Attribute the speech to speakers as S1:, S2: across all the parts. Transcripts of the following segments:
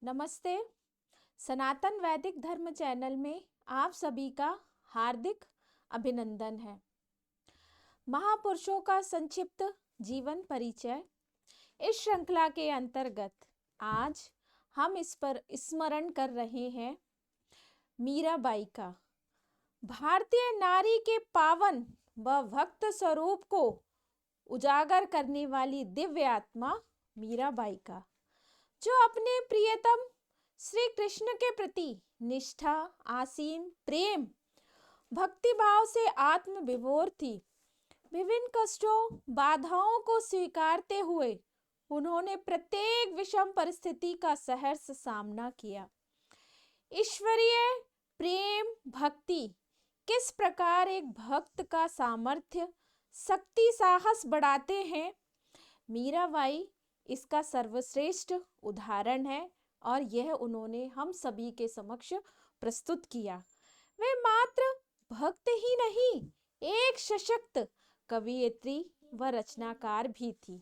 S1: नमस्ते। सनातन वैदिक धर्म चैनल में आप सभी का हार्दिक अभिनंदन है। महापुरुषों का संक्षिप्त जीवन परिचय इस श्रृंखला के अंतर्गत आज हम इस पर स्मरण कर रहे हैं मीराबाई का। भारतीय नारी के पावन व भक्त स्वरूप को उजागर करने वाली दिव्य आत्मा मीराबाई का, जो अपने प्रियतम श्री कृष्ण के प्रति निष्ठा, आसीम प्रेम, भक्ति भाव से आत्म विभोर थी। विभिन्न कष्टों, बाधाओं को स्वीकारते हुए उन्होंने प्रत्येक विषम परिस्थिति का सहर्ष सामना किया। ईश्वरीय प्रेम भक्ति किस प्रकार एक भक्त का सामर्थ्य, शक्ति, साहस बढ़ाते हैं, मीराबाई इसका सर्वश्रेष्ठ उदाहरण है और यह उन्होंने हम सभी के समक्ष प्रस्तुत किया। वे मात्र भक्त ही नहीं, एक सशक्त कवयित्री व रचनाकार भी थी।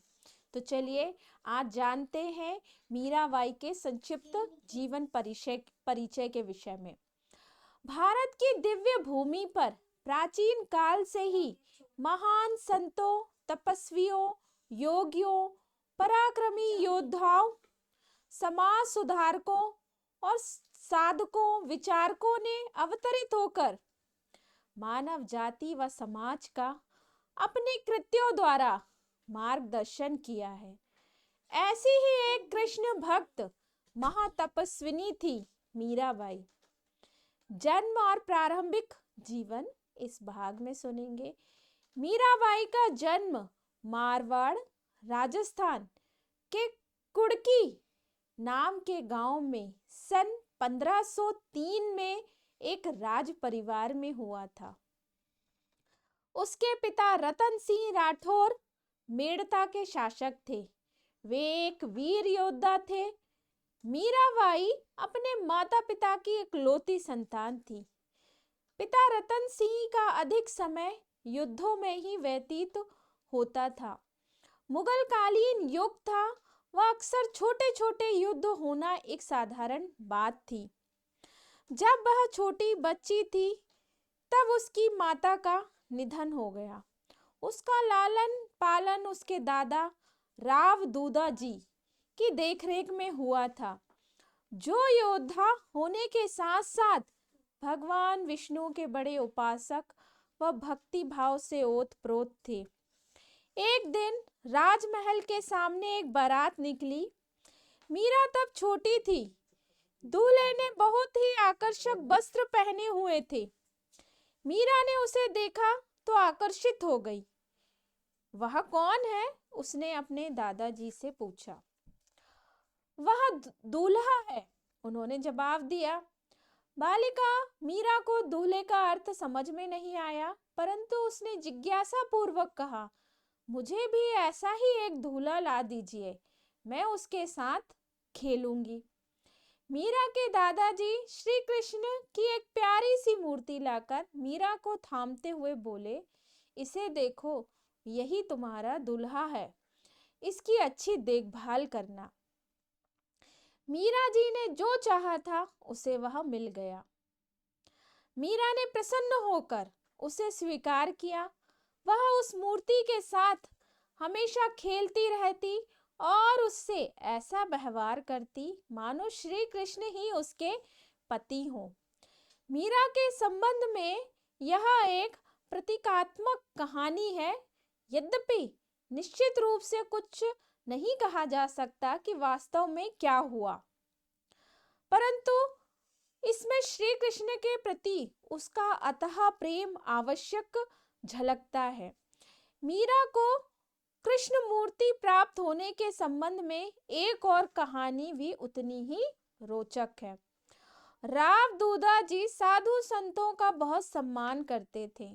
S1: तो चलिए आज जानते हैं मीराबाई के संक्षिप्त जीवन परिचय के विषय में। भारत की दिव्य भूमि पर प्राचीन काल से ही महान संतों, तपस्वियों, योगियों, पराक्रमी योद्धाओं, समाज सुधारकों और साधकों, विचारकों ने अवतरित होकर मानव जाति व समाज का अपने कृत्यों द्वारा मार्गदर्शन किया है। ऐसी ही एक कृष्ण भक्त महातपस्विनी थी मीराबाई। जन्म और प्रारंभिक जीवन इस भाग में सुनेंगे। मीराबाई का जन्म मारवाड़, राजस्थान के कुड़की नाम के गांव में सन 1503 में एक राज परिवार में हुआ था। उसके पिता रतन सिंह राठौर मेड़ता के शासक थे। वे एक वीर योद्धा थे। मीराबाई अपने माता पिता की इकलौती संतान थी। पिता रतन सिंह का अधिक समय युद्धों में ही व्यतीत होता था। मुगल कालीन युग था, वह अक्सर छोटे छोटे युद्ध होना एक साधारण बात थी। जब वह छोटी बच्ची थी तब उसकी माता का निधन हो गया। उसका लालन पालन उसके दादा राव दूदा जी की देखरेख में हुआ था, जो योद्धा होने के साथ साथ भगवान विष्णु के बड़े उपासक व भक्ति भाव से ओतप्रोत थे। एक दिन राजमहल के सामने एक बारात निकली। मीरा तब छोटी थी। दूल्हे ने बहुत ही आकर्षक वस्त्र पहने हुए थे। मीरा ने उसे देखा तो आकर्षित हो गई। वह कौन है? उसने अपने दादाजी से पूछा। वह दूल्हा है, उन्होंने जवाब दिया। बालिका मीरा को दूल्हे का अर्थ समझ में नहीं आया, परंतु उसने जिज्ञासा पूर्वक कहा, मुझे भी ऐसा ही एक दूल्हा ला दीजिए, मैं उसके साथ खेलूंगी। मीरा के दादाजी श्री कृष्ण की एक प्यारी सी मूर्ति लाकर मीरा को थामते हुए बोले, इसे देखो, यही तुम्हारा दूल्हा है, इसकी अच्छी देखभाल करना। मीरा जी ने जो चाहा था उसे वह मिल गया। मीरा ने प्रसन्न होकर उसे स्वीकार किया। वह उस मूर्ति के साथ हमेशा खेलती रहती और उससे ऐसा व्यवहार करती मानो श्री कृष्ण ही उसके पति हो। मीरा के संबंध में यह एक प्रतीकात्मक कहानी है। यद्यपि निश्चित रूप से कुछ नहीं कहा जा सकता कि वास्तव में क्या हुआ, परंतु इसमें श्री कृष्ण के प्रति उसका अथाह प्रेम आवश्यक झलकता है। मीरा को कृष्ण मूर्ति प्राप्त होने के संबंध में एक और कहानी भी उतनी ही रोचक है। राव दूदा जी साधु संतों का बहुत सम्मान करते थे।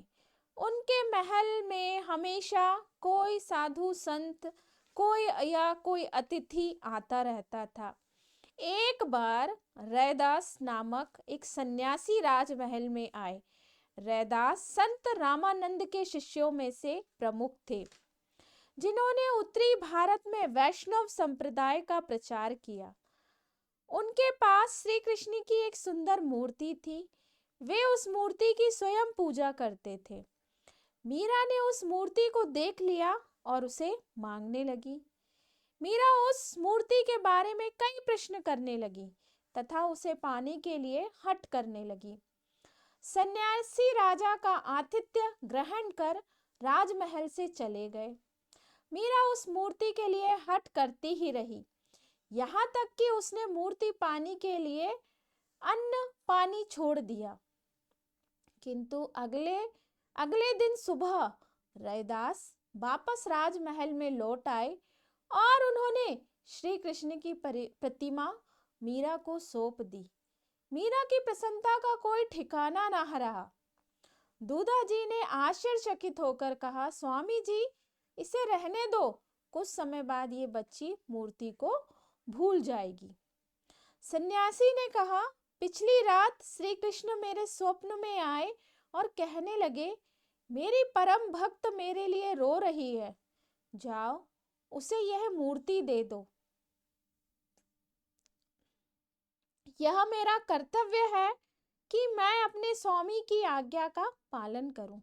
S1: उनके महल में हमेशा कोई साधु संत, कोई अतिथि आता रहता था। एक बार रैदास नामक एक सन्यासी राजमहल में आए। रैदास संत रामानंद के शिष्यों में से प्रमुख थे, जिन्होंने उत्तरी भारत में वैष्णव संप्रदाय का प्रचार किया। उनके पास श्री कृष्ण की एक सुंदर मूर्ति थी। वे उस मूर्ति की स्वयं पूजा करते थे। मीरा ने उस मूर्ति को देख लिया और उसे मांगने लगी। मीरा उस मूर्ति के बारे में कई प्रश्न करने लगी तथा उसे पाने के लिए हठ करने लगी। सन्यासी राजा का आतिथ्य ग्रहण कर राजमहल से चले गए। मीरा उस मूर्ति के लिए हठ करती ही रही, यहाँ तक कि उसने मूर्ति पानी के लिए अन्न पानी छोड़ दिया। किंतु अगले दिन सुबह रैदास वापस राजमहल में लौट आए और उन्होंने श्री कृष्ण की प्रतिमा मीरा को सौंप दी। मीरा की प्रसन्नता का कोई ठिकाना ना रहा। दूधा जी ने आश्चर्यचकित होकर कहा, स्वामी जी, इसे रहने दो, कुछ समय बाद ये बच्ची मूर्ति को भूल जाएगी। सन्यासी ने कहा, पिछली रात श्री कृष्ण मेरे स्वप्न में आए और कहने लगे, मेरी परम भक्त मेरे लिए रो रही है, जाओ उसे यह मूर्ति दे दो। यह मेरा कर्तव्य है कि मैं अपने स्वामी की आज्ञा का पालन करूं,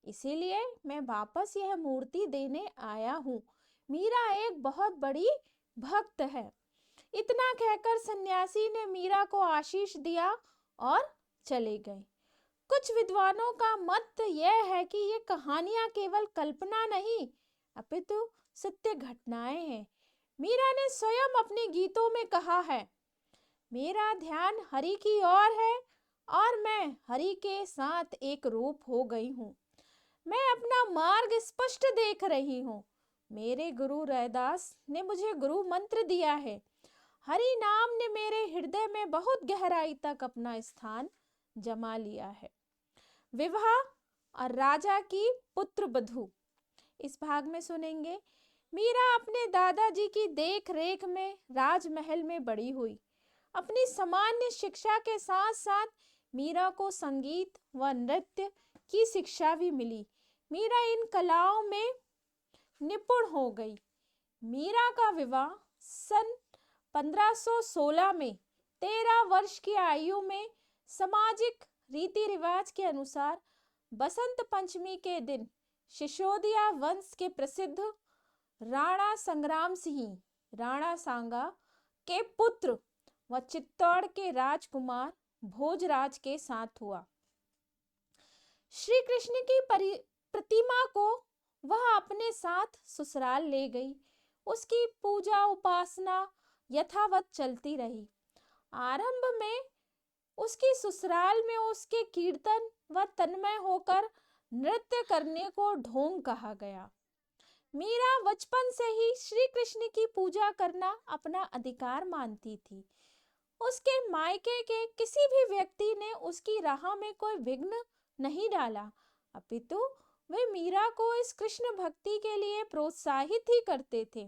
S1: इसीलिए मैं वापस यह मूर्ति देने आया हूं। मीरा एक बहुत बड़ी भक्त है। इतना कहकर सन्यासी ने मीरा को आशीष दिया और चले गए। कुछ विद्वानों का मत यह है कि ये कहानियां केवल कल्पना नहीं अपितु सत्य घटनाएं हैं। मीरा ने स्वयं अपने गीतों में कहा है, मेरा ध्यान हरि की ओर है और मैं हरि के साथ एक रूप हो गई हूँ। मैं अपना मार्ग स्पष्ट देख रही हूँ। मेरे गुरु रैदास ने मुझे गुरु मंत्र दिया है। हरि नाम ने मेरे हृदय में बहुत गहराई तक अपना स्थान जमा लिया है। विवाह और राजा की पुत्र बधू। इस भाग में सुनेंगे, मीरा अपने दादाजी की देख रेख में राजमहल में बड़ी हुई। अपनी सामान्य शिक्षा के साथ साथ मीरा को संगीत व नृत्य की शिक्षा भी मिली। मीरा इन कलाओं में निपुण हो गई। मीरा का विवाह सन 1516 में 13 वर्ष की आयु में सामाजिक रीति रिवाज के अनुसार बसंत पंचमी के दिन सिसोदिया वंश के प्रसिद्ध राणा संग्राम सिंह राणा सांगा के पुत्र व चित्तौड़ के राजकुमार भोजराज के साथ हुआ। श्री कृष्ण की प्रतिमा को वह अपने साथ ससुराल ले गई। उसकी पूजा उपासना यथावत चलती रही। आरंभ में उसकी ससुराल में उसके कीर्तन व तन्मय होकर नृत्य करने को ढोंग कहा गया। मीरा बचपन से ही श्री कृष्ण की पूजा करना अपना अधिकार मानती थी। उसके मायके के किसी भी व्यक्ति ने उसकी राह में कोई विघ्न नहीं डाला, अपितु वे मीरा को इस कृष्ण भक्ति के लिए प्रोत्साहित ही करते थे।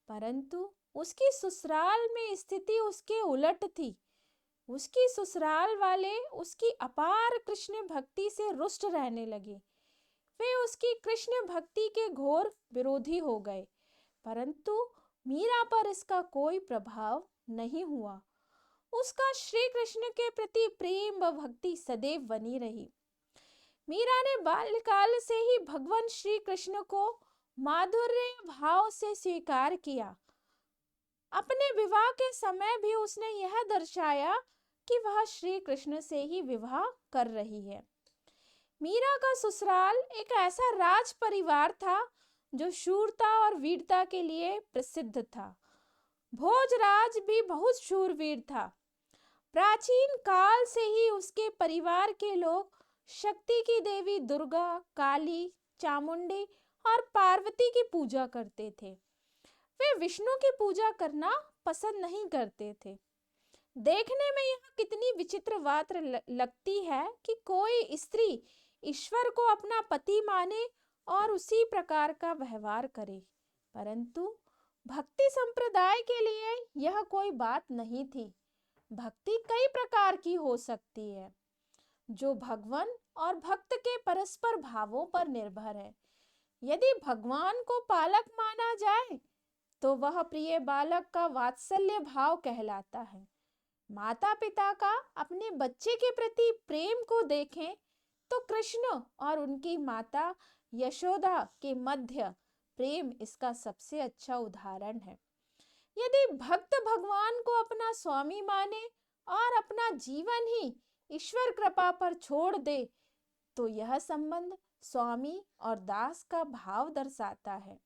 S1: परंतु उसकी ससुराल में स्थिति उसके उलट थी। उसकी ससुराल वाले उसकी अपार कृष्ण भक्ति से रुष्ट रहने लगे। वे उसकी कृष्ण भक्ति के घोर विरोधी हो गए, परंतु मीरा पर इसका कोई प्रभाव नहीं हुआ। उसका श्री कृष्ण के प्रति प्रेम व भक्ति सदैव बनी रही। मीरा ने बाल्यकाल से ही भगवान श्री कृष्ण को माधुर्य भाव से स्वीकार किया। अपने विवाह के समय भी उसने यह दर्शाया कि वह श्री कृष्ण से ही विवाह कर रही है। मीरा का ससुराल एक ऐसा राज परिवार था जो शूरता और वीरता के लिए प्रसिद्ध था। भोजराज भी बहुत शूरवीर था। प्राचीन काल से ही उसके परिवार के लोग शक्ति की देवी दुर्गा, काली, चामुंडी और पार्वती की पूजा करते थे। वे विष्णु की पूजा करना पसंद नहीं करते थे। देखने में यह कितनी विचित्र बात लगती है कि कोई स्त्री ईश्वर को अपना पति माने और उसी प्रकार का व्यवहार करे, परंतु भक्ति संप्रदाय के लिए यह कोई बात नहीं थी। भक्ति कई प्रकार की हो सकती है, जो भगवान और भक्त के परस्पर भावों पर निर्भर है। यदि भगवान को पालक माना जाए तो वह प्रिय बालक का वात्सल्य भाव कहलाता है। माता पिता का अपने बच्चे के प्रति प्रेम को देखें तो कृष्ण और उनकी माता यशोदा के मध्य प्रेम इसका सबसे अच्छा उदाहरण है। यदि भक्त भगवान को अपना स्वामी माने और अपना जीवन ही ईश्वर कृपा पर छोड़ दे तो यह संबंध स्वामी और दास का भाव दर्शाता है।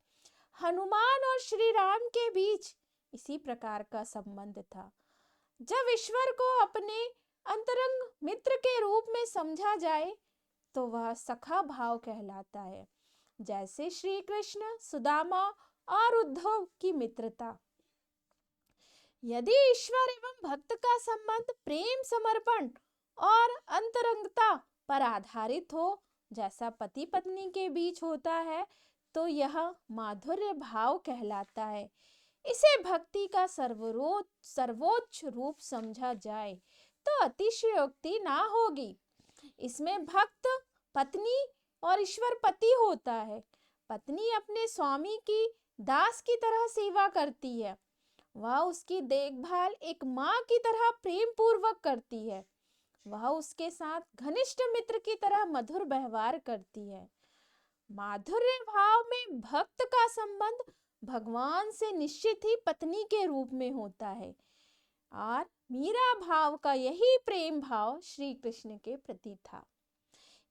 S1: हनुमान और श्री राम के बीच इसी प्रकार का संबंध था। जब ईश्वर को अपने अंतरंग मित्र के रूप में समझा जाए तो वह सखा भाव कहलाता है, जैसे श्री कृष्ण, सुदामा और उद्धव की मित्रता। यदि ईश्वर एवं भक्त का संबंध प्रेम, समर्पण और अंतरंगता पर आधारित हो, जैसा पति पत्नी के बीच होता है, तो यह माधुर्य भाव कहलाता है। इसे भक्ति का सर्वोच्च रूप समझा जाए तो अतिशयोक्ति ना होगी। इसमें भक्त पत्नी और ईश्वर पति होता है। पत्नी अपने स्वामी की दास की तरह सेवा करती है। वह उसकी देखभाल एक माँ की तरह प्रेम पूर्वक करती है। वह उसके साथ घनिष्ठ मित्र की तरह मधुर व्यवहार करती है। माधुर्य भाव में भक्त का संबंध भगवान से निश्चित ही पत्नी के रूप में होता है और मीरा भाव का यही प्रेम भाव श्री कृष्ण के प्रति था।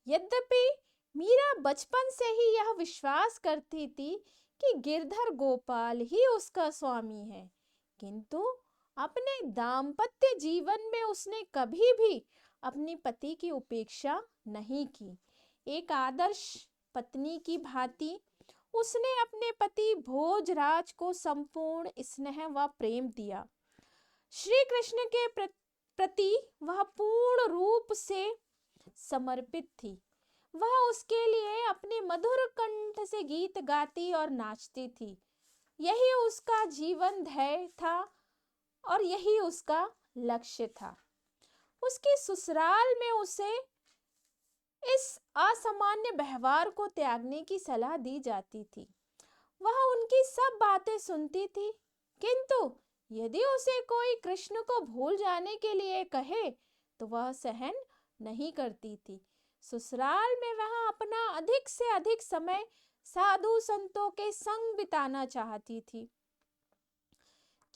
S1: यद्यपि मीरा बचपन से ही यह विश्वास करती थी कि गिरधर गोपाल ही उसका स्वामी है, किंतु अपने दाम्पत्य जीवन में उसने कभी भी अपनी पति की उपेक्षा नहीं की। एक आदर्श पत्नी की भांति उसने अपने पति भोजराज को संपूर्ण स्नेह व प्रेम दिया। श्री कृष्ण के प्रति वह पूर्ण रूप से समर्पित थी। वह उसके लिए अपने मधुर कंठ से गीत गाती और नाचती थी। यही उसका जीवन ध्येय था और यही उसका लक्ष्य था। उसकी ससुराल में उसे इस असामान्य व्यवहार को त्यागने की सलाह दी जाती थी। वह उनकी सब बातें सुनती थी, किंतु यदि उसे कोई कृष्ण को भूल जाने के लिए कहे तो वह सहन नहीं करती थी। ससुराल में वह अपना अधिक से अधिक समय साधु संतों के संग बिताना चाहती थी।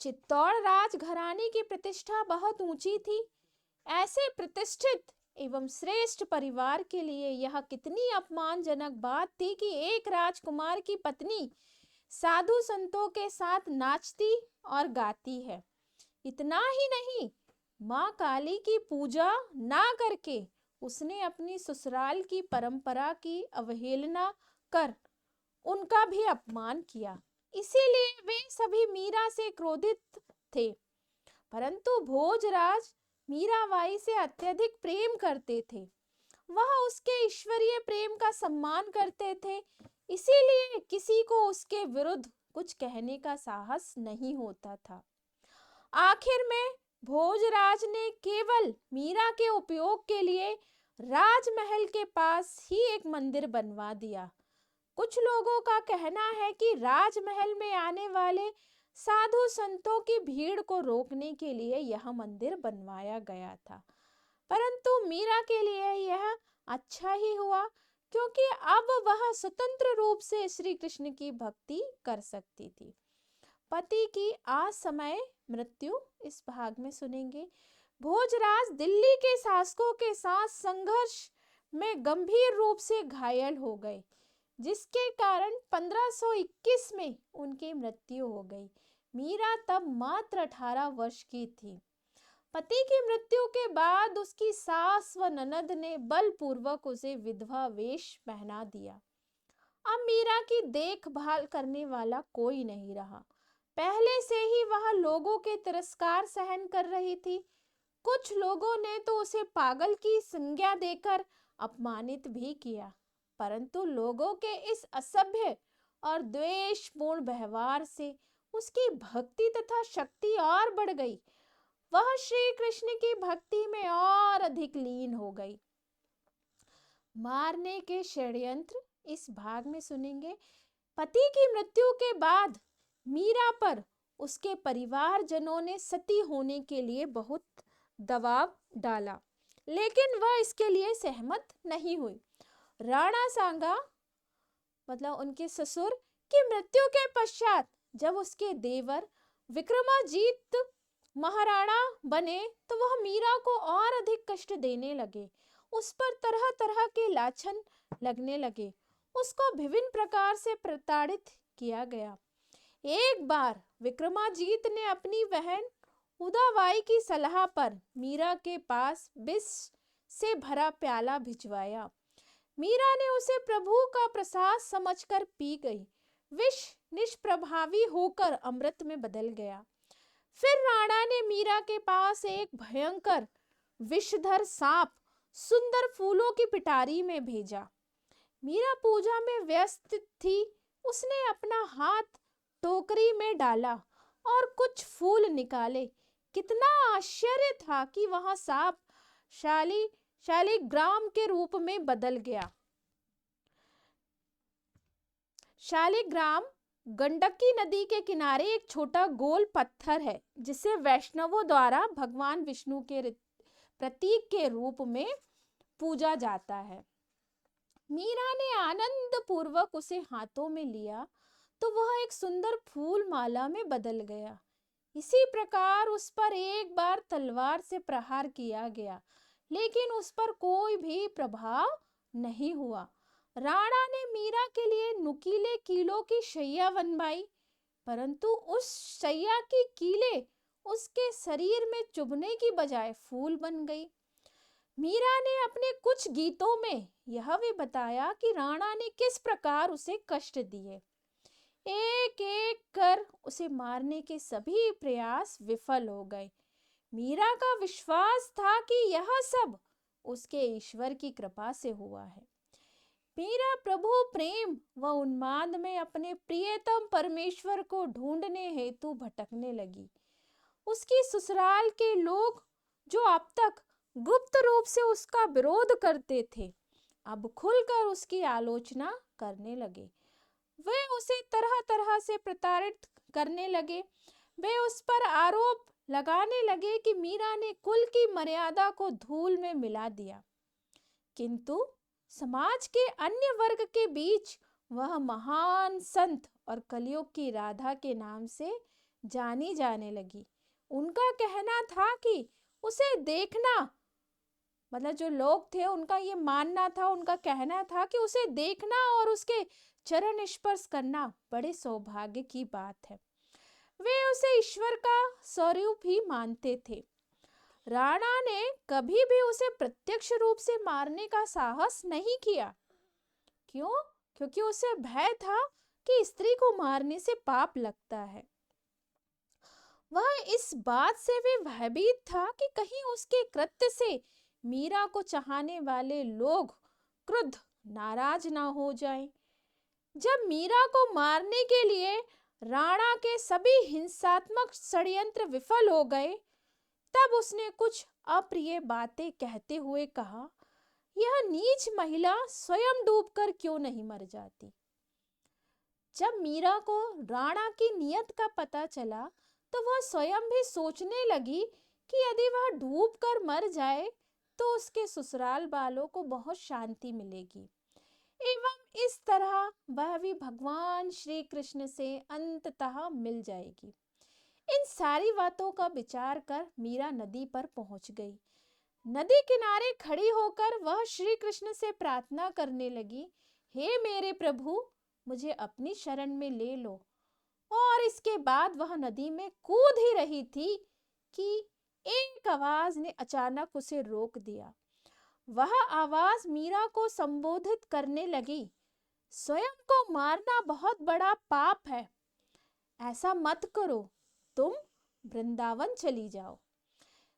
S1: चित्तौड़ राजघराने की प्रतिष्ठा बहुत ऊंची थी। ऐसे प्रतिष्ठित एवं श्रेष्ठ परिवार के लिए यह कितनी अपमानजनक बात थी कि एक राजकुमार की पत्नी साधु संतों के साथ नाचती और गाती है। इतना ही नहीं, माँ काली की पूजा ना करके उसने अपनी ससुराल की परंपरा की अवहेलना कर उनका भी अपमान किया। इसीलिए वे सभी मीरा से क्रोधित थे। परंतु भोजराज मीराबाई से अत्यधिक प्रेम करते थे। वह उसके ईश्वरीय प्रेम का सम्मान करते थे, इसीलिए किसी को उसके विरुद्ध कुछ कहने का साहस नहीं होता था। आखिर में भोजराज ने केवल मीरा के उपयोग के लिए राजमहल के पास ही एक मंदिर बनवा दिया। कुछ लोगों का कहना है कि राजमहल में आने वाले साधु संतों की भीड़ को रोकने के लिए यह मंदिर बनवाया गया था। परंतु मीरा के लिए यह अच्छा ही हुआ, क्योंकि अब वह स्वतंत्र रूप से श्री कृष्ण की भक्ति कर सकती थी। पति की असमय मृत्यु इस भाग में सुनेंगे। भोजराज दिल्ली के शासकों के साथ संघर्ष में गंभीर रूप से घायल हो गए, जिसके कारण 1521 में उनकी मृत्यु हो गई। मीरा तब मात्र 18 वर्ष की थी। पति की मृत्यु के बाद उसकी सास व ननद ने बलपूर्वक उसे विधवा वेश पहना दिया। अब मीरा की देखभाल करने वाला कोई नहीं रहा। पहले से ही वह लोगों के तिरस्कार सहन कर रही थी। कुछ लोगों ने तो उसे पागल की संज्ञा देकर अपमानित भी किया, परंतु लोगों के इस असभ्य और द्वेषपूर्ण व्यवहार से उसकी भक्ति तथा शक्ति और बढ़ गई। वह श्री कृष्ण की भक्ति में और अधिक लीन हो गई। मारने के षड्यंत्र इस भाग में सुनेंगे। पति की मृत्यु के बाद मीरा पर उसके परिवारजनों ने सती होने के लिए बहुत दबाव डाला, लेकिन वह इसके लिए सहमत नहीं हुई। राणा सांगा मतलब उनके ससुर की मृत्यु के पश्चात जब उसके देवर विक्रमाजीत महाराणा बने तो वह मीरा को और अधिक कष्ट देने लगे। उस पर तरह तरह के लाछन लगने लगे। उसको विभिन्न प्रकार से प्रताड़ित किया गया। एक बार विक्रमाजीत ने अपनी बहन उदाबाई की सलाह पर मीरा के पास विष से भरा प्याला भिजवाया। मीरा ने उसे प्रभु का प्रसाद समझकर पी गई। विष निष्प्रभावी होकर अमृत में बदल गया। फिर राणा ने मीरा के पास एक भयंकर विषधर सांप सुंदर फूलों की पिटारी में भेजा। मीरा पूजा में व्यस्त थी। उसने अपना हाथ टोकरी में डाला और कुछ फूल निकाले। कितना आश्चर्य था कि वह सांप शालिग्राम के रूप में बदल गया। शालिग्राम गंडकी नदी के किनारे एक छोटा गोल पत्थर है जिसे वैष्णवों द्वारा भगवान विष्णु के प्रतीक के रूप में पूजा जाता है। मीरा ने आनंद पूर्वक उसे हाथों में लिया तो वह एक सुंदर फूल माला में बदल गया। इसी प्रकार उस पर एक बार तलवार से प्रहार किया गया, लेकिन उस पर कोई भी प्रभाव नहीं हुआ। राणा ने मीरा के लिए नुकीले कीलों की शैया बनवाई, परंतु उस शैया की कीले उसके शरीर में चुभने की बजाय फूल बन गई। मीरा ने अपने कुछ गीतों में यह भी बताया कि राणा ने किस प्रकार उसे कष्ट दिए। एक एक कर उसे मारने के सभी प्रयास विफल हो गए। मीरा का विश्वास था कि यह सब उसके ईश्वर की कृपा से हुआ है। मीरा प्रभु प्रेम व उन्माद में अपने प्रियतम परमेश्वर को ढूंढने हेतु भटकने लगी। उसकी ससुराल के लोग जो अब तक गुप्त रूप से उसका विरोध करते थे, अब खुलकर उसकी आलोचना करने लगे। वे उसे तरह तरह से प्रताड़ित करने लगे। वे उस पर आरोप लगाने लगे कि मीरा ने कुल की मर्यादा को धूल में मिला दिया, किंतु समाज के अन्य वर्ग के बीच वह महान संत और कलयुग की राधा के नाम से जानी जाने लगी। उनका कहना था कि उसे देखना मतलब जो लोग थे उनका ये मानना था, उनका कहना था कि उसे देखना और उसके चरण स्पर्श करना बड़े सौभाग्य की बात है। वे उसे ईश्वर का स्वरूप ही मानते थे। राणा ने कभी भी उसे प्रत्यक्ष रूप से मारने का साहस नहीं किया। क्यों? क्योंकि उसे भय था कि स्त्री को मारने से पाप लगता है। वह इस बात से भी भयभीत था कि कहीं उसके कृत्य से मीरा को चाहने वाले लोग क्रुद्ध नाराज ना हो जाएं। जब मीरा को मारने के लिए राणा के सभी हिंसात्मक षड्यंत्र विफल हो गए, तब उसने कुछ अप्रिय बातें कहते हुए कहा, यह नीच महिला स्वयं डूबकर क्यों नहीं मर जाती। जब मीरा को राणा की नियत का पता चला तो वह स्वयं भी सोचने लगी कि यदि वह डूबकर मर जाए तो उसके ससुराल वालों को बहुत शांति मिलेगी एवं इस तरह वह भी भगवान श्री कृष्ण से अंततः मिल जाएगी। इन सारी बातों का विचार कर मीरा नदी पर पहुंच गई। नदी किनारे खड़ी होकर वह श्री कृष्ण से प्रार्थना करने लगी, हे मेरे प्रभु, मुझे अपनी शरण में ले लो। और इसके बाद वह नदी में कूद ही रही थी कि एक आवाज ने अचानक उसे रोक दिया। वह आवाज मीरा को संबोधित करने लगी, स्वयं को मारना बहुत बड़ा पाप है, ऐसा मत करो, तुम वृंदावन चली जाओ।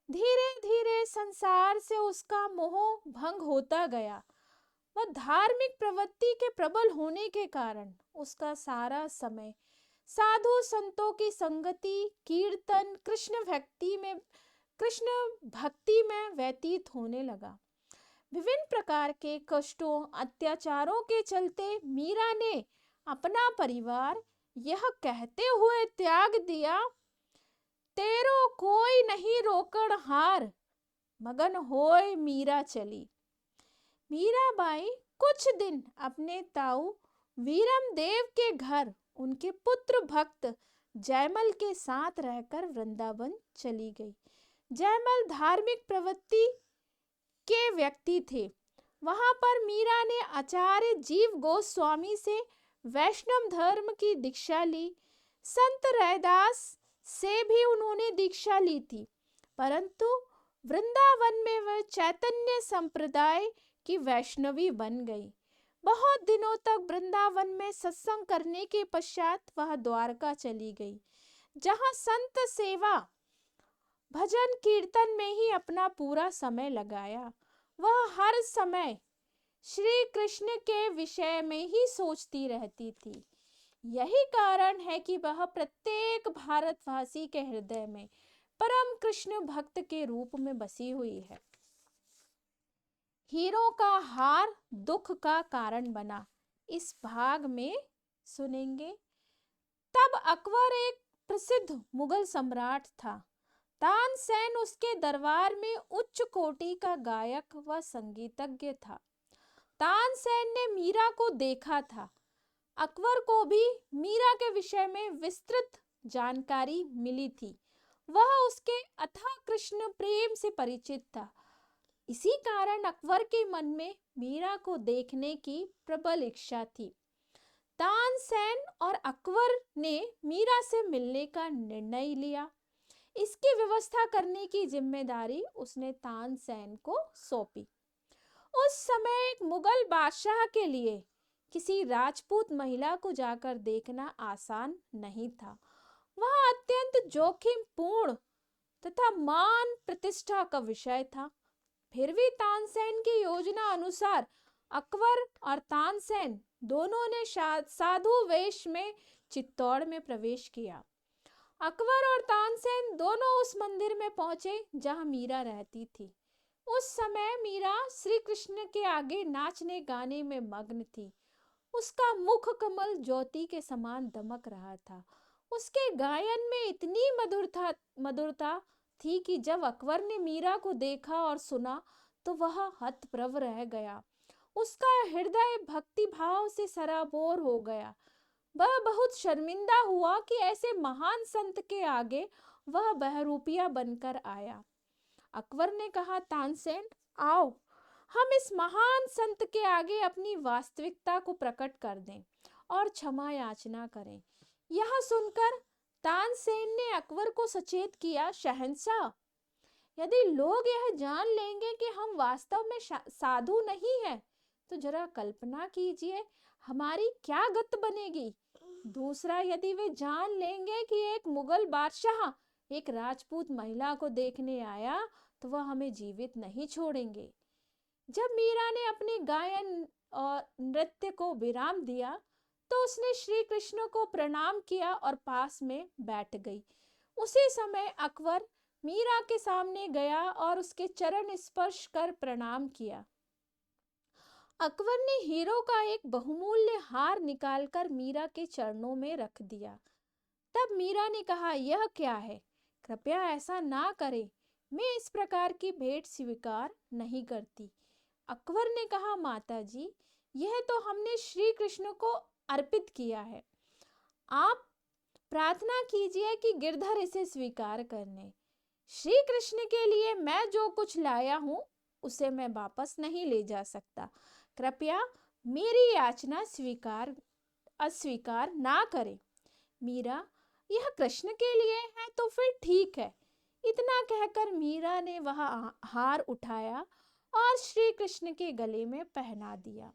S1: धीरे धीरे संसार से उसका मोह भंग होता गया। वह धार्मिक प्रवृत्ति के प्रबल होने के कारण उसका सारा समय साधु संतों की संगति, कीर्तन, कृष्ण भक्ति में व्यतीत होने लगा। विभिन्न प्रकार के कष्टों, अत्याचारों के चलते मीरा ने अपना परिवार यह कहते हुए त्याग दिया, तेरो कोई नहीं रोकण हार, मगन होय मीरा चली। मीराबाई कुछ दिन अपने ताऊ वीरम देव के घर उनके पुत्र भक्त जयमल के साथ रहकर वृंदावन चली गई। जयमल धार्मिक प्रवृत्ति के व्यक्ति थे। वहां पर मीरा ने आचार्य जीव गोस्वामी से वैष्णव धर्म की दीक्षा ली। संत रैदास से भी उन्होंने दीक्षा ली थी, परंतु वृंदावन में वह चैतन्य संप्रदाय की वैष्णवी बन गई। बहुत दिनों तक वृंदावन में सत्संग करने के पश्चात वह द्वारका चली गई, जहां संत सेवा भजन कीर्तन में ही अपना पूरा समय लगाया। वह हर समय श्री कृष्ण के विषय में ही सोचती रहती थी। यही कारण है कि वह प्रत्येक भारतवासी के हृदय में परम कृष्ण भक्त के रूप में बसी हुई है। हीरों का हार दुख का कारण बना, इस भाग में सुनेंगे। तब अकबर एक प्रसिद्ध मुगल सम्राट था। तानसेन उसके दरबार में उच्च कोटि का गायक व संगीतज्ञ था। तानसेन ने मीरा को देखा था। अकबर को भी मीरा के विषय में विस्तृत जानकारी मिली थी। वह उसके अथाह कृष्ण प्रेम से परिचित था। इसी कारण अकबर के मन में मीरा को देखने की प्रबल इच्छा थी। तानसेन और अकबर ने मीरा से मिलने का निर्णय लिया। इसकी व्यवस्था करने की जिम्मेदारी उसने तानसेन को सौंपी। उस समय एक मुगल बादशाह के लिए किसी राजपूत महिला को जाकर देखना आसान नहीं था। वह अत्यंत जोखिमपूर्ण तथा मान प्रतिष्ठा का विषय था। फिर भी तानसेन की योजना अनुसार अकबर और तानसेन दोनों ने साधु वेश में चित्तौड़ में प्रवेश किया। अकबर और तानसेन दोनों उस मंदिर में पहुंचे जहां मीरा रहती थी। उस समय मीरा श्री कृष्ण के आगे नाचने गाने में मग्न थी। उसका मुख कमल ज्योति के समान दमक रहा था। उसके गायन में इतनी मधुरता थी कि जब अकबर ने मीरा को देखा और सुना तो वह हतप्रभ रह गया। उसका हृदय भक्ति भाव से सराबोर हो गया। वह बहुत शर्मिंदा हुआ कि ऐसे महान संत के आगे वह बहरूपिया बनकर आया। अकबर ने कहा, तानसेन आओ, हम इस महान संत के आगे अपनी वास्तविकता को प्रकट कर दें और क्षमा याचना करें। यह सुनकर तानसेन ने अकबर को सचेत किया, शहंशाह, यदि लोग यह जान लेंगे कि हम वास्तव में साधु नहीं हैं, तो जरा कल्पना कीजिए हमारी क्या गत बनेगी। दूसरा, यदि वे जान लेंगे कि एक मुगल बादशाह एक राजपूत महिला को देखने आया, तो वह हमें जीवित नहीं छोड़ेंगे। जब मीरा ने अपने गायन और नृत्य को विराम दिया तो उसने श्री कृष्ण को प्रणाम किया और पास में बैठ गई। उसी समय अकबर मीरा के सामने गया और उसके चरण स्पर्श कर प्रणाम किया। अकबर ने हीरो का एक बहुमूल्य हार निकालकर मीरा के चरणों में रख दिया। तब मीरा ने कहा, यह क्या है? कृपया ऐसा ना करें, मैं इस प्रकार की भेंट स्वीकार नहीं करती। अकबर ने कहा, माता जी, यह तो हमने श्री कृष्ण को अर्पित किया है। आप प्रार्थना कीजिए कि गिरधर इसे स्वीकार कर लें। श्री कृष्ण के लिए मैं जो कुछ लाया हूँ उसे मैं वापस नहीं ले जा सकता। कृपया मेरी याचना अस्वीकार ना करें। मीरा, यह कृष्ण के लिए है तो फिर ठीक है। इतना कहकर मीरा ने वह हार उठाया और श्री कृष्ण के गले में पहना दिया।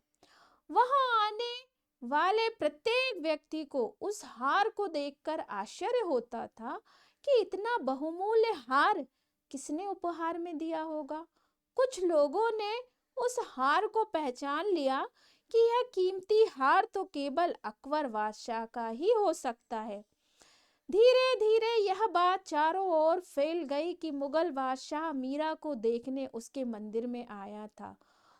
S1: वहां आने वाले प्रत्येक व्यक्ति को उस हार को देखकर आश्चर्य होता था कि इतना बहुमूल्य हार किसने उपहार में दिया होगा। कुछ लोगों ने उस हार को पहचान लिया कि यह कीमती हार तो केवल अकबर बादशाह का ही हो सकता है। धीरे धीरे यह बात चारों ओर फैल गई कि मुगल बादशाह मीरा को देखने उसके मंदिर में आया था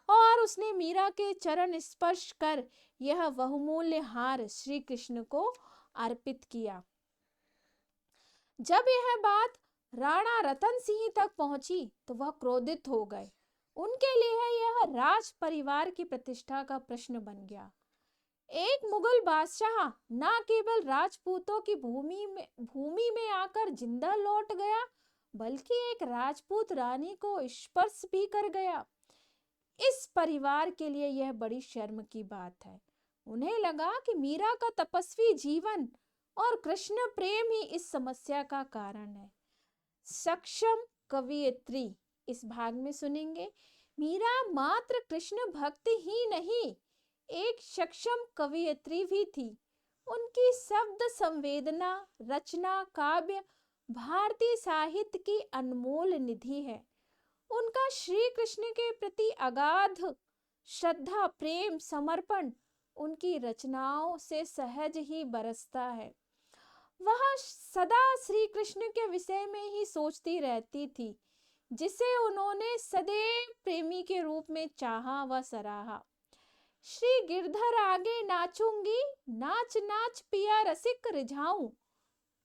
S1: और उसने मीरा के चरण स्पर्श कर यह बहुमूल्य हार श्री कृष्ण को अर्पित किया। जब यह बात राणा रतन सिंह तक पहुंची तो वह क्रोधित हो गए। उनके लिए यह राज परिवार की प्रतिष्ठा का प्रश्न बन गया। एक मुगल बादशाह न केवल राजपूतों की भूमि में आकर जिंदा लौट गया, बल्कि एक राजपूत रानी को स्पर्श भी कर गया। इस परिवार के लिए यह बड़ी शर्म की बात है। उन्हें लगा कि मीरा का तपस्वी जीवन और कृष्ण प्रेम ही इस समस्या का कारण है। सक्षम कवयित्री इस भाग में सुनेंगे। मीरा मात्र कृष्ण भक्त ही नहीं, एक सक्षम कवयित्री भी थी। उनकी शब्द संवेदना, रचना, काव्य भारतीय साहित्य की अनमोल निधि है। उनका श्री कृष्ण के प्रति अगाध श्रद्धा, प्रेम, समर्पण उनकी रचनाओं से सहज ही बरसता है। वह सदा श्री कृष्ण के विषय में ही सोचती रहती थी, जिसे उन्होंने सदैव प्रेमी के रूप में चाहा व सराहा। श्री गिरधर आगे नाचूंगी, नाच नाच पिया रसिक रिझाऊं,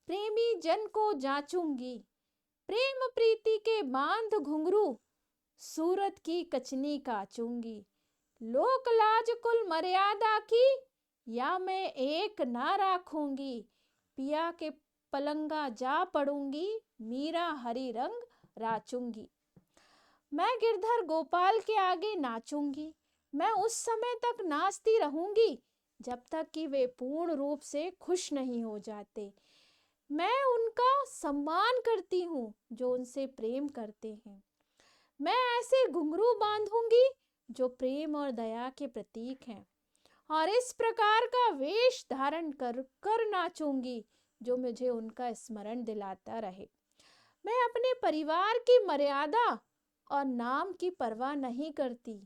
S1: प्रेमी जन को जाचूंगी, प्रेम प्रीति के बांध घुंघरू, सूरत की कचनी काचूंगी। लोक लाज कुल मर्यादा की, या मैं एक ना राखूंगी, पिया के पलंगा जा पड़ूंगी, मीरा हरी रंग राचूंगी। मैं गिरधर गोपाल के आगे नाचूंगी। मैं उस समय तक नाचती रहूंगी जब तक कि वे पूर्ण रूप से खुश नहीं हो जाते। मैं उनका सम्मान करती हूँ जो उनसे प्रेम करते हैं। मैं ऐसे घुंघरू बांधूंगी जो प्रेम और दया के प्रतीक हैं, और इस प्रकार का वेश धारण कर नाचूंगी जो मुझे उनका स्मरण दिलाता रहे। मैं अपने परिवार की मर्यादा और नाम की परवाह नहीं करती,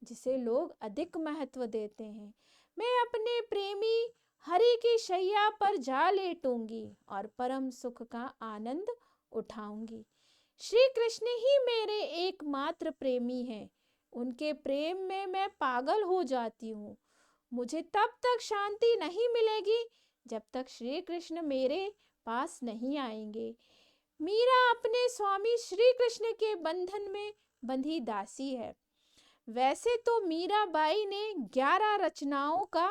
S1: जिसे लोग अधिक महत्व देते हैं। मैं अपने प्रेमी हरि की शैया पर जा लेटूंगी और परम सुख का आनंद उठाऊंगी। श्री कृष्ण ही मेरे एकमात्र प्रेमी हैं। उनके प्रेम में मैं पागल हो जाती हूँ। मुझे तब तक शांति नहीं मिलेगी जब तक श्री कृष्ण मेरे पास नहीं आएंगे। मीरा अपने स्वामी श्री कृष्ण के बंधन में बंधी दासी है। वैसे तो मीराबाई ने 11 रचनाओं का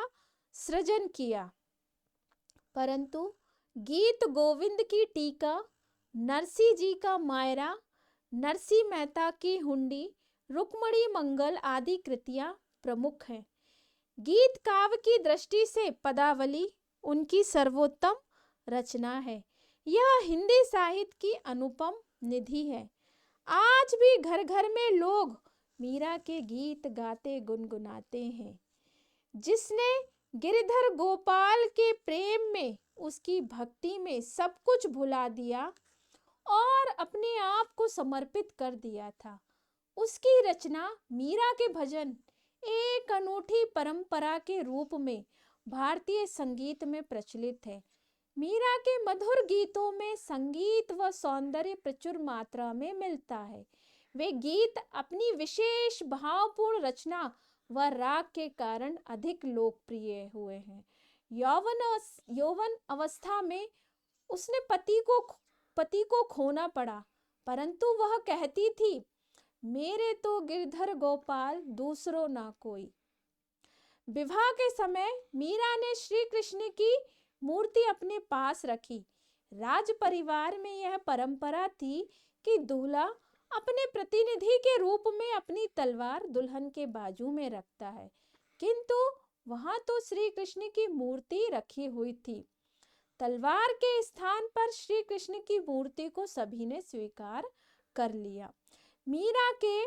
S1: सृजन किया, परंतु गीत गोविंद की टीका, नरसी जी का मायरा, नरसी मेहता की हुंडी, रुक्मणी मंगल आदि कृतियां प्रमुख हैं। गीत काव्य की दृष्टि से पदावली उनकी सर्वोत्तम रचना है। यह हिंदी साहित्य की अनुपम निधि है। आज भी घर घर में लोग मीरा के गीत गाते गुनगुनाते हैं। जिसने गिरधर गोपाल के प्रेम में, उसकी भक्ति में सब कुछ भुला दिया और अपने आप को समर्पित कर दिया था, उसकी रचना मीरा के भजन एक अनूठी परंपरा के रूप में भारतीय संगीत में प्रचलित है। मीरा के मधुर गीतों में संगीत व सौंदर्य प्रचुर मात्रा में मिलता है। वे गीत अपनी विशेष भावपूर्ण रचना व राग के कारण अधिक लोकप्रिय हुए हैं। यौवन अवस्था में उसने पति को खोना पड़ा, परंतु वह कहती थी, मेरे तो गिरधर गोपाल दूसरो ना कोई। विवाह के समय मीरा ने श्री कृष्ण की मूर्ति अपने पास रखी। राज परिवार में यह परंपरा थी कि दूल्हा अपने प्रतिनिधि के रूप में अपनी तलवार दुल्हन के बाजू में रखता है, किंतु वहां तो श्री कृष्ण की मूर्ति रखी हुई थी। तलवार के स्थान पर श्री कृष्ण की मूर्ति को सभी ने स्वीकार कर लिया। मीरा के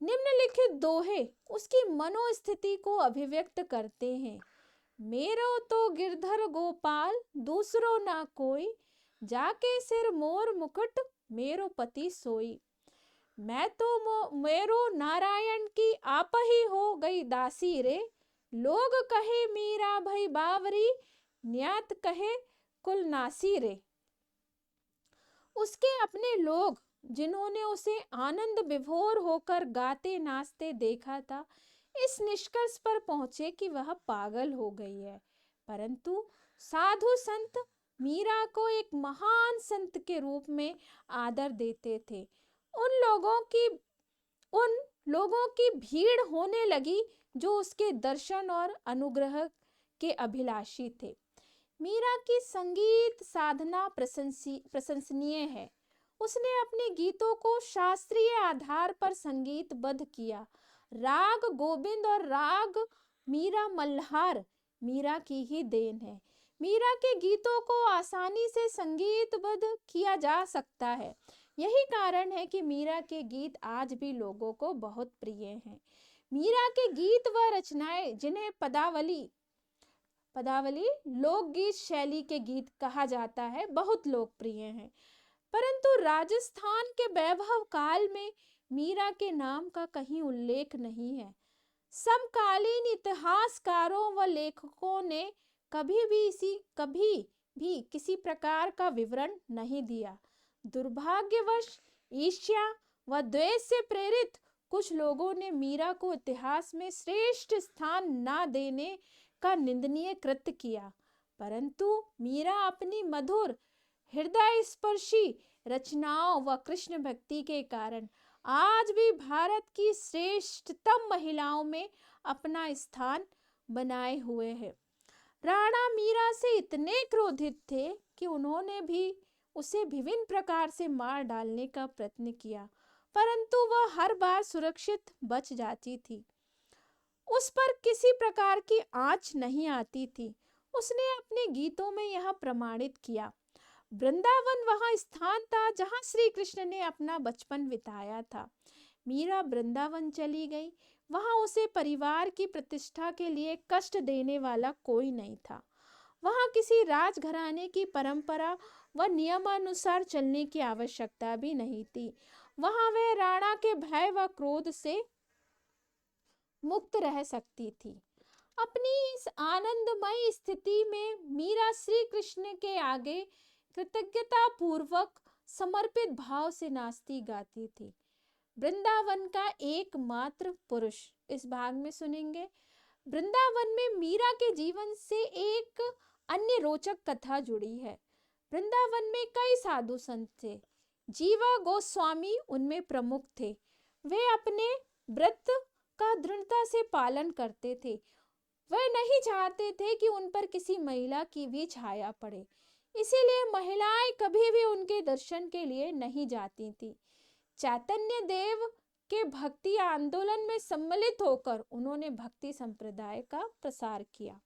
S1: निम्नलिखित दोहे उसकी मनोस्थिति को अभिव्यक्त करते हैं। मेरो तो गिरधर गोपाल दूसरो ना कोई, जाके सिर मोर मुकुट मेरो पति सोई। मैं तो मेरो नारायण की आप ही हो गई दासी रे, लोग कहे मीरा भई बावरी, न्यात कहे कुल नासी रे। उसके अपने लोग जिन्होंने उसे आनंद विभोर होकर गाते नाचते देखा था, इस निष्कर्ष पर पहुंचे कि वह पागल हो गई है, परंतु साधु संत मीरा को एक महान संत के रूप में आदर देते थे। उन लोगों की उन लोगों की भीड़ होने लगी जो उसके दर्शन और अनुग्रह के अभिलाषी थे। मीरा की संगीत साधना प्रशंसनीय है। उसने अपने गीतों को शास्त्रीय आधार पर संगीतबद्ध किया। राग गोविंद और राग मीरा मल्हार मीरा की ही देन है। मीरा के गीतों को आसानी से संगीतबद्ध किया जा सकता है। यही कारण है कि मीरा के गीत आज भी लोगों को बहुत प्रिय हैं। मीरा के गीत व रचनाएं, जिन्हें पदावली लोकगीत शैली के गीत कहा जाता है, बहुत लोकप्रिय हैं। परंतु राजस्थान के वैभव काल में मीरा के नाम का कहीं उल्लेख नहीं है। समकालीन इतिहासकारों व लेखकों ने कभी भी किसी प्रकार का विवरण नहीं दिया। दुर्भाग्यवश ईर्ष्या व द्वेष से प्रेरित कुछ लोगों ने मीरा को इतिहास में श्रेष्ठ स्थान न देने का निंदनीय कृत्य किया। परंतु मीरा अपनी मधुर हृदय स्पर्शी रचनाओं व कृष्ण भक्ति के कारण आज भी भारत की श्रेष्ठतम महिलाओं में अपना स्थान बनाए हुए है। राणा मीरा से इतने क्रोधित थे कि उन्होंने भी उसे विभिन्न प्रकार से मार डालने का प्रयत्न किया, परंतु वह हर बार सुरक्षित बच जाती थी। उस पर किसी प्रकार की आंच नहीं आती थी। उसने अपने गीतों में यह प्रमाणित किया। वृंदावन वह स्थान था जहां श्री कृष्ण ने अपना बचपन बिताया था। मीरा वृंदावन चली गई। वहां उसे परिवार की प्रतिष्ठा के लिए कष्ट देने वाला कोई नहीं था। वहां किसी राजघराने की परंपरा व नियमानुसार चलने की आवश्यकता भी नहीं थी। वहां वह राणा के भय व क्रोध से मुक्त रह सकती थी। अपनी इस आनंदमय स्थिति में मीरा श्री कृष्ण के आगे कृतज्ञता पूर्वक समर्पित भाव से नाचती गाती थी। वृंदावन का एकमात्र पुरुष, इस भाग में सुनेंगे। वृंदावन में मीरा के जीवन से एक अन्य रोचक कथा जुड़ी है। वृंदावन में कई साधु संत थे। जीवा गोस्वामी उनमें प्रमुख थे। वे अपने व्रत का दृढ़ता से पालन करते थे। वे नहीं चाहते थे कि उन पर किसी महिला की भी छाया पड़े, इसीलिए महिलाएं कभी भी उनके दर्शन के लिए नहीं जाती थी। चैतन्य देव के भक्ति आंदोलन में सम्मिलित होकर उन्होंने भक्ति संप्रदाय का प्रसार किया।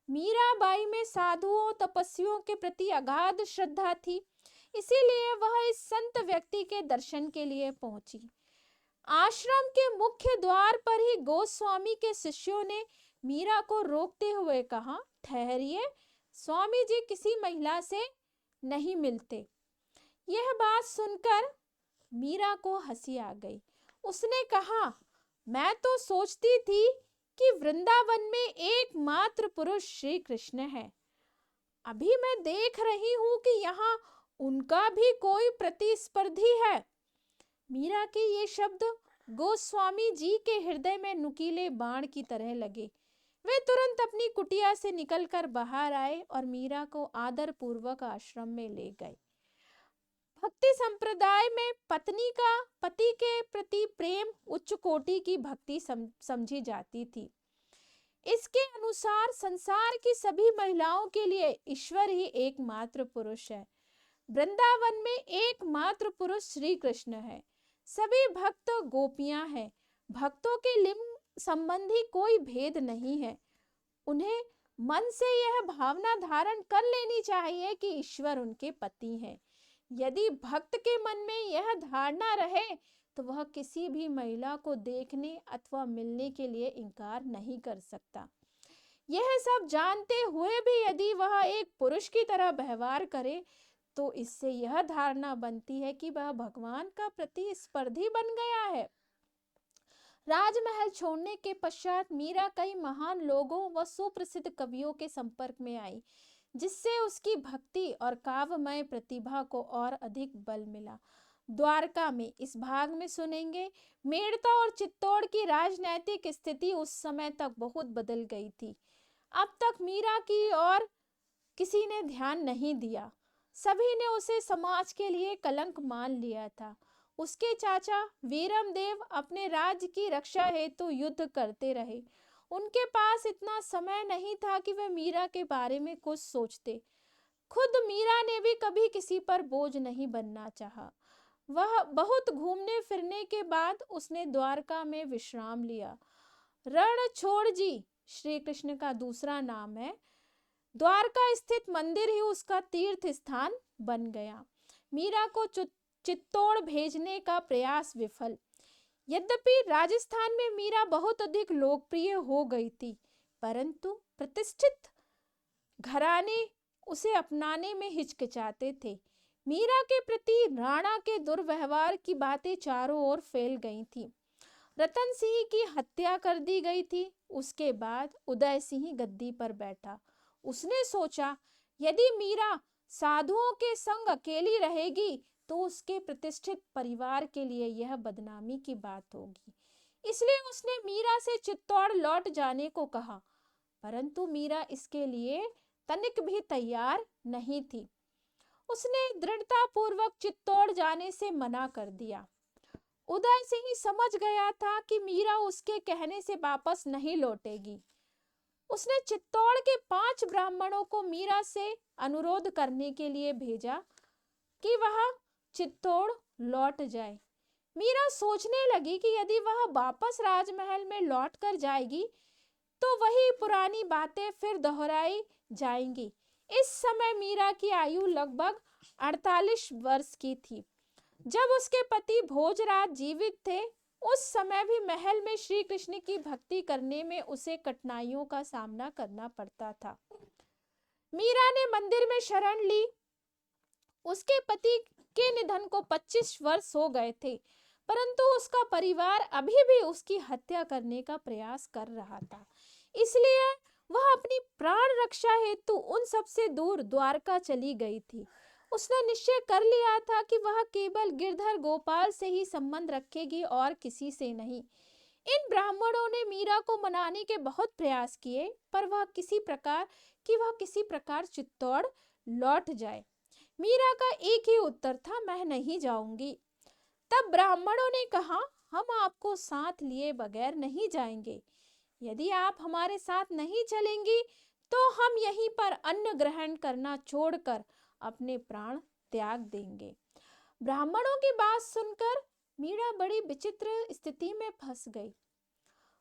S1: मीराबाई में साधुओं तपस्वियों के प्रति अगाध श्रद्धा थी, इसीलिए वह इस संत व्यक्ति के दर्शन के लिए पहुंची। आश्रम के मुख्य द्वार पर ही गोस्वामी के शिष्यों ने मीरा को रोकते हुए कहा, ठहरिए, स्वामी जी किसी महिला से नहीं मिलते। यह बात सुनकर मीरा को हंसी आ गई। उसने कहा, मैं तो सोचती थी कि वृंदावन में एकमात्र पुरुष श्री कृष्ण है। अभी मैं देख रही हूं कि यहाँ उनका भी कोई प्रतिस्पर्धी है। मीरा के ये शब्द गोस्वामी जी के हृदय में नुकीले बाण की तरह लगे। वे तुरंत अपनी कुटिया से निकलकर बाहर आए और मीरा को आदर पूर्वक आश्रम में ले गए। भक्ति संप्रदाय में पत्नी का पति के प्रति प्रेम उच्च कोटि की भक्ति समझी जाती थी। इसके अनुसार संसार की सभी महिलाओं के लिए ईश्वर ही एकमात्र पुरुष है। वृंदावन में एकमात्र पुरुष श्री कृष्ण है। सभी भक्त गोपियां हैं। भक्तों के लिंग संबंधी कोई भेद नहीं है। उन्हें मन से यह भावना धारण कर लेनी चाहिए कि ईश्वर उनके पति हैं। यदि भक्त के मन में यह धारणा रहे तो वह किसी भी महिला को देखने अथवा मिलने के लिए इनकार नहीं कर सकता। यह सब जानते हुए भी यदि वह एक पुरुष की तरह व्यवहार करे तो इससे यह धारणा बनती है कि वह भगवान का प्रतिस्पर्धी बन गया है। राजमहल छोड़ने के पश्चात मीरा कई महान लोगों व सुप्रसिद्ध कवियों के संपर्क में आई, जिससे उसकी भक्ति और काव्यमय प्रतिभा को और अधिक बल मिला। द्वारका में, इस भाग में सुनेंगे, मेड़ता और चित्तौड़ की राजनैतिक स्थिति उस समय तक बहुत बदल गई थी। अब तक मीरा की और किसी ने ध्यान नहीं दिया। सभी ने उसे समाज के लिए कलंक मान लिया था। उसके चाचा वीरमदेव अपने राज्य की रक्षा हेतु युद्ध करते रहे। उनके पास इतना समय नहीं था कि वे मीरा के बारे में कुछ सोचते। खुद मीरा ने भी कभी किसी पर बोझ नहीं बनना चाहा। वह बहुत घूमने फिरने के बाद उसने द्वारका में विश्राम लिया। रणछोड़जी श्री कृष्ण का दूसरा नाम है। द्वारका स्थित मंदिर ही उसका तीर्थ स्थान बन गया। मीरा को चित्तौड़ भेजने का प्रयास विफल। यद्यपि राजस्थान में मीरा बहुत अधिक लोकप्रिय हो गई थी, परंतु प्रतिष्ठित घराने उसे अपनाने में हिचकिचाते थे। मीरा के प्रति राणा के दुर्व्यवहार की बातें चारों ओर फैल गई थी। रतन सिंह की हत्या कर दी गई थी। उसके बाद उदय सिंह गद्दी पर बैठा। उसने सोचा, यदि मीरा साधुओं के संग अकेली रहेगी तो उसके प्रतिष्ठित परिवार के लिए यह बदनामी की बात होगी। इसलिए उसने मीरा से चित्तौड़ लौट जाने को कहा, परंतु मीरा इसके लिए तनिक भी तैयार नहीं थी। उसने दृढ़तापूर्वक चित्तौड़ जाने से मना कर दिया। उदय सिंह समझ गया था कि मीरा उसके कहने से वापस नहीं लौटेगी। उसने चित्तौड़ के 5 ब्राह्मणों को मीरा से अनुरोध करने के लिए भेजा कि वह चित्तौड़ लौट जाए। मीरा सोचने लगी कि यदि वह वापस राजमहल में लौट कर जाएगी तो वही पुरानी बातें फिर दोहराई जाएंगी। इस समय मीरा की आयु लगभग 48 वर्ष की थी। जब उसके पति भोजराज जीवित थे, उस समय भी महल में श्री कृष्ण की भक्ति करने में उसे कठिनाइयों का सामना करना पड़ता था। मीरा ने मंदिर में शरण ली। उसके पति के निधन को 25 वर्ष हो गए थे, परंतु उसका परिवार अभी भी उसकी हत्या करने का प्रयास कर रहा था। इसलिए वह अपनी प्राण रक्षा हेतु उन सबसे दूर द्वारका चली गई थी। उसने निश्चय कर लिया था कि वह केवल गिरधर गोपाल से ही संबंध रखेगी और किसी से नहीं। इन ब्राह्मणों ने मीरा को मनाने के बहुत प्रयास किए, पर वह किसी प्रकार चित्तौड़ लौट जाए। मीरा का एक ही उत्तर था, मैं नहीं जाऊंगी। तब ब्राह्मणों ने कहा, हम आपको साथ लिए बगैर नहीं जाएंगे। यदि आप हमारे साथ नहीं चलेंगी तो हम यहीं पर अन्न ग्रहण करना छोड़कर अपने प्राण त्याग देंगे। ब्राह्मणों की बात सुनकर मीरा बड़ी विचित्र स्थिति में फंस गई।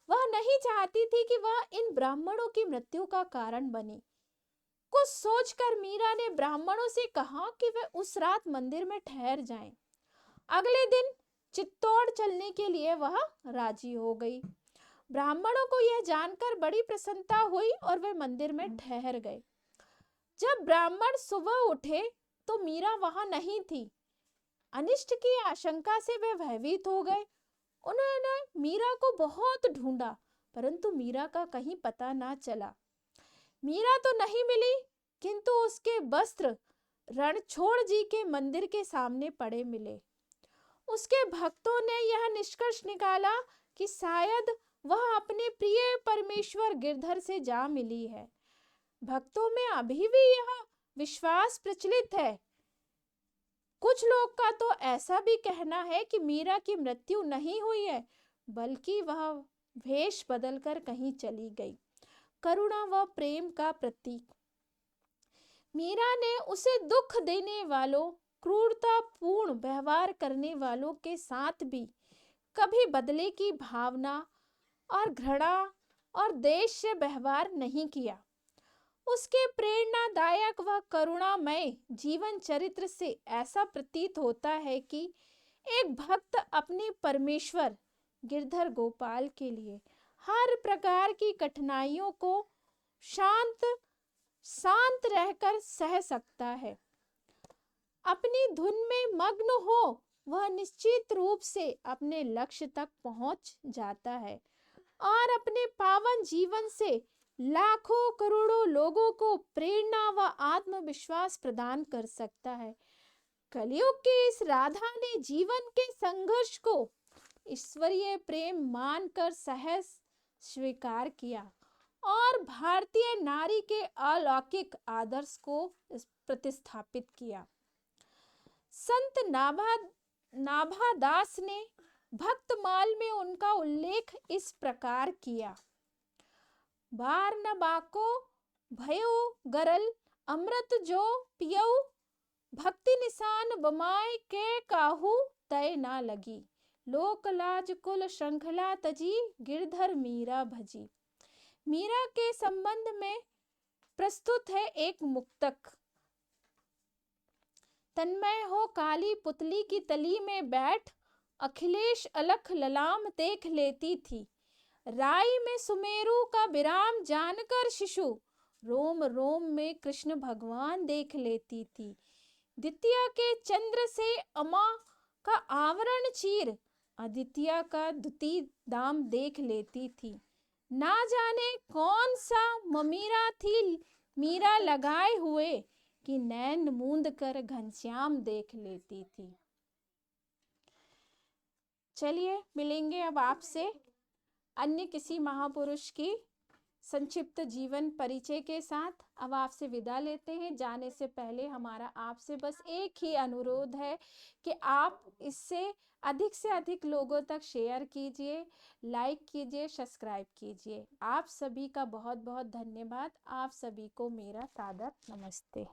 S1: वह नहीं चाहती थी कि वह इन ब्राह्मणों की मृत्यु का कारण बने। कुछ सोचकर मीरा ने ब्राह्मणों से कहा कि वे उस रात मंदिर में ठहर जाएं। अगले दिन चित्तौड़ चलने के लिए वह राजी हो गई। ब्राह्मणों को यह जानकर बड़ी प्रसन्नता हुई और वे मंदिर में ठहर गए। जब ब्राह्मण सुबह उठे तो मीरा वहां नहीं थी। अनिष्ट की आशंका से वे भयभीत हो गए। उन्होंने मीरा को बहुत ढूंढा, परंतु मीरा का कहीं पता ना चला। मीरा तो नहीं मिली, किंतु उसके वस्त्र रणछोड़ जी के मंदिर के सामने पड़े मिले। उसके भक्तों ने यह निष्कर्ष निकाला कि शायद वह अपने प्रिय परमेश्वर गिरधर से जा मिली है। भक्तों में अभी भी यह विश्वास प्रचलित है। कुछ लोग का तो ऐसा भी कहना है कि मीरा की मृत्यु नहीं हुई है, बल्कि वह वेश बदलकर कहीं चली गई। करुणा व प्रेम का प्रतीक। मीरा ने उसे दुख देने वालों, क्रूरतापूर्ण व्यवहार करने वालों के साथ भी कभी बदले की भावना और घृणा और देश से व्यवहार नहीं किया। उसके प्रेरणादायक व करुणामय जीवन चरित्र से ऐसा प्रतीत होता है कि एक भक्त अपने परमेश्वर गिरधर गोपाल के लिए हर प्रकार की कठिनाइयों को शांत रहकर सह सकता है। अपनी धुन में मग्न हो वह निश्चित रूप से अपने लक्ष्य तक पहुंच जाता है और अपने पावन जीवन से लाखों करोड़ों लोगों को प्रेरणा व आत्मविश्वास प्रदान कर सकता है। कलयुग की इस राधा ने जीवन के संघर्ष को ईश्वरीय प्रेम मानकर सहज स्वीकार किया और भारतीय नारी के अलौकिक आदर्श को प्रतिस्थापित किया। संत नाभादास ने भक्तमाल में उनका उल्लेख इस प्रकार किया। बार न बाको भयो गरल अमृत जो पियऊ, भक्ति निशान बमाय के काहू तय ना लगी, लोक लाज कुल श्रृंखला तजी, गिरधर मीरा भजी। मीरा के संबंध में प्रस्तुत है एक मुक्तक। तन्मय हो काली पुतली की तली में बैठ, अखिलेश अलख ललाम देख लेती थी। राई में सुमेरु का विराम जानकर शिशु, रोम रोम में कृष्ण भगवान देख लेती थी। द्वितीया के चंद्र से अमा का आवरण चीर, आदित्य का द्युति दाम देख लेती थी। ना जाने कौन सा ममीरा थी मीरा लगाए हुए, कि नैन मूंद कर घनश्याम देख लेती थी। चलिए मिलेंगे अब आपसे अन्य किसी महापुरुष की संक्षिप्त जीवन परिचय के साथ। अब आपसे विदा लेते हैं। जाने से पहले हमारा आपसे बस एक ही अनुरोध है कि आप इससे अधिक लोगों तक शेयर कीजिए, लाइक कीजिए, सब्सक्राइब कीजिए। आप सभी का बहुत बहुत धन्यवाद। आप सभी को मेरा सादर नमस्ते।